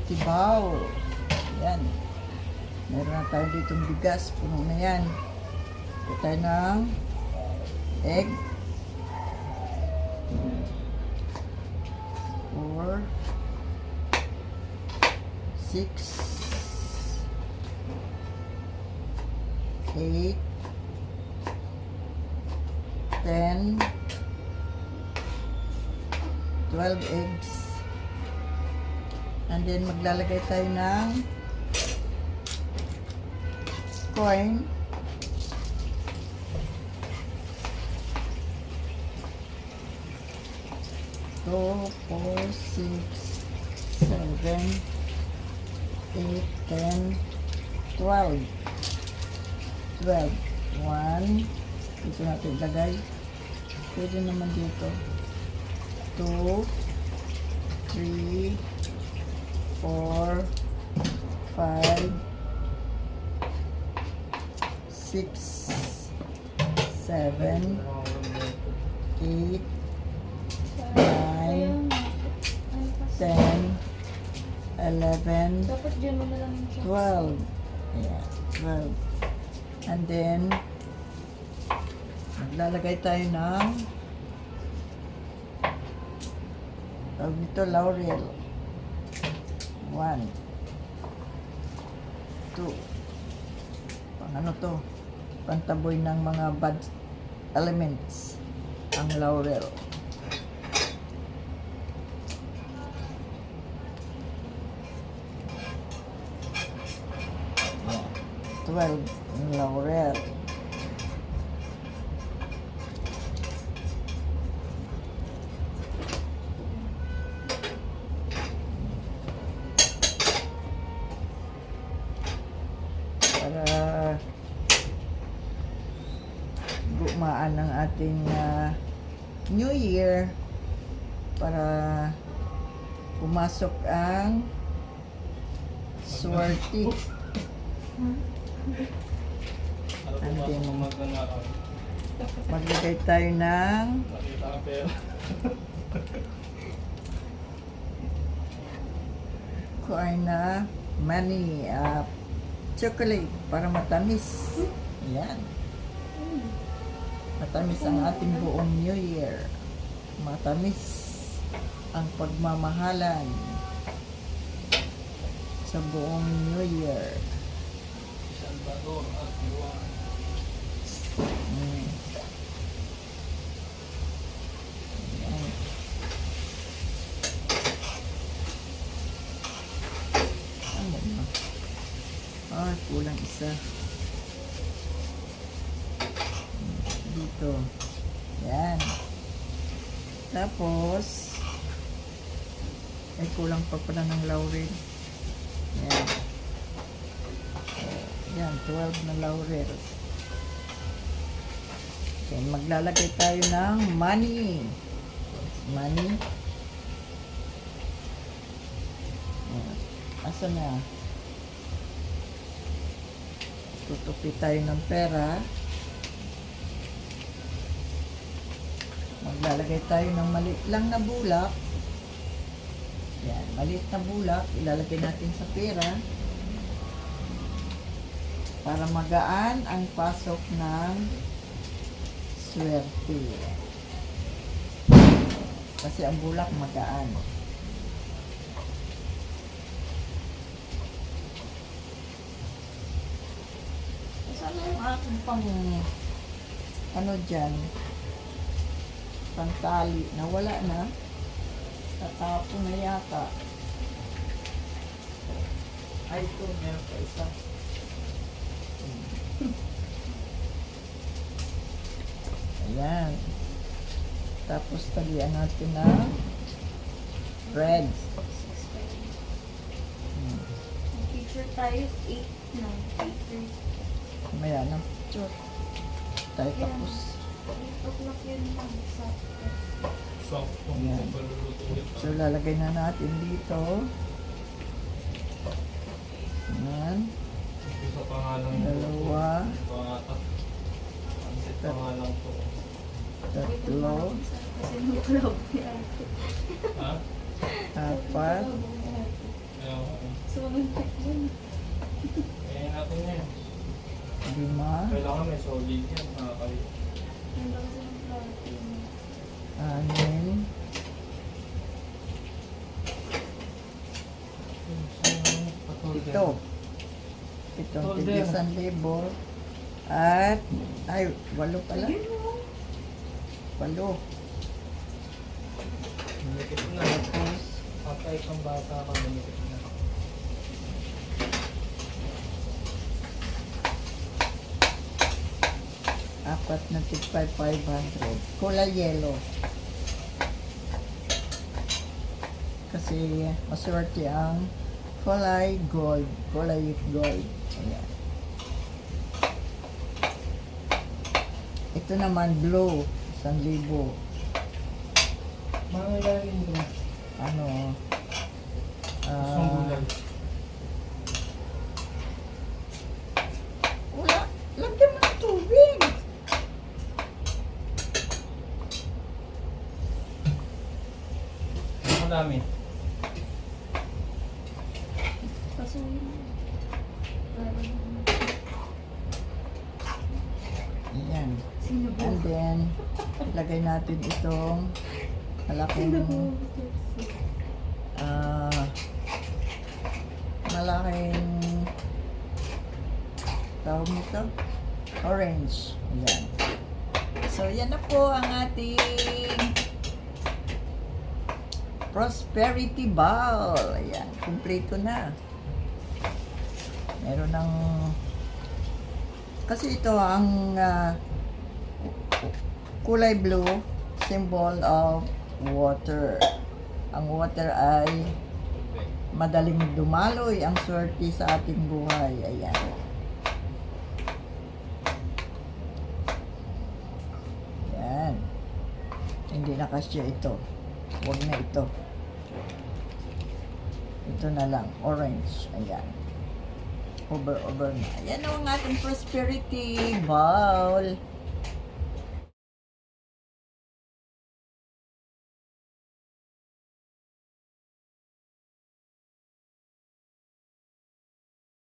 spaghetti bowl. Yan. Meron na tayo ditong bigas. Puno na yan. Ito tayo ng egg. 4, 6, 8, 10, 12 eggs. And then maglalagay tayo ng coin. 2, 4, 6, 7, 8, 10, 12. 12. 1. Dito natin ilagay. Pwede naman dito. 2, 3, 4, 5, 6, 7, 8, 9, 10, 11, Dapat dyan mo na lang yung siya. 12. Ayan, 12. And then, maglalagay tayo ng tawag nito, laurel. 1, 2. Pang ano to? Pantaboy ng mga bad elements. Ang laurel. Ayan. 12. Ang laurel. Para gumaan ang ating New Year, para pumasok ang swerte. And then maglagay tayo ng coin na money, chocolate para matamis. Ayan. Matamis ang ating buong New Year. Matamis ang pagmamahalan sa buong New Year. Ayan. Ano na? Ay, kulang isa. Dito. Yan. Tapos, ay kulang pa pala ng laurel. Yan. Yan, 12 na laurel. Okay, maglalagay tayo ng money. Money. Yan. Asa na? Tutupi tayo ng pera. Maglalagay tayo ng maliit lang na bulak. Yan, maliit na bulak. Ilalagay natin sa pera. Para magaan ang pasok ng swerte. Kasi ang bulak magaan. Saan yung aking pang ano dyan? Pantali. Nawala na. Tatapo na yata. Ay, ito. Meron pa isa. Ayan. Tapos talian natin na bread. Picture tayo 8 na. 8. Maya na picture. Tayo tapos. 8 o'clock yun lang. Ayan. So lalagay na natin dito. Ayan. Dalawa. Tatlo. Kasi nung club ni ate. Apat. Kaya natin yan. 5, Kailangan may solid yan, mga kayo. Ganda kasi ng platin. 6, ito. Itong Folder. 1,000. At, ay, 8 pala. Ayun mo. 8. Lumikit na. Tapos, Patay kang bata ka, lumikit na. apat na tig 500. Kulay yellow. Kasi maswerte ang kulay gold. Kulay gold. Ayan. Ito naman blue. 1,000. Mga ilalim ko. Ano? Isang gulay. Wala. Lagyan mo ng tubig. Madami. Pasuyin mo. Ayan. Sino ba? And then, lagay natin itong malaking malaking tawag nito orange. Ayan. So yan na po ang ating prosperity ball. Ayan, kumpleto na. Meron ng kasi ito ang kulay blue, symbol of water. Ang water ay madaling dumaloy ang swerte sa ating buhay. Ayan. Ayan. Hindi na kasya ito. Huwag na ito. Ito na lang. Orange. Ayan. Over na. Ayan ang ating prosperity ball.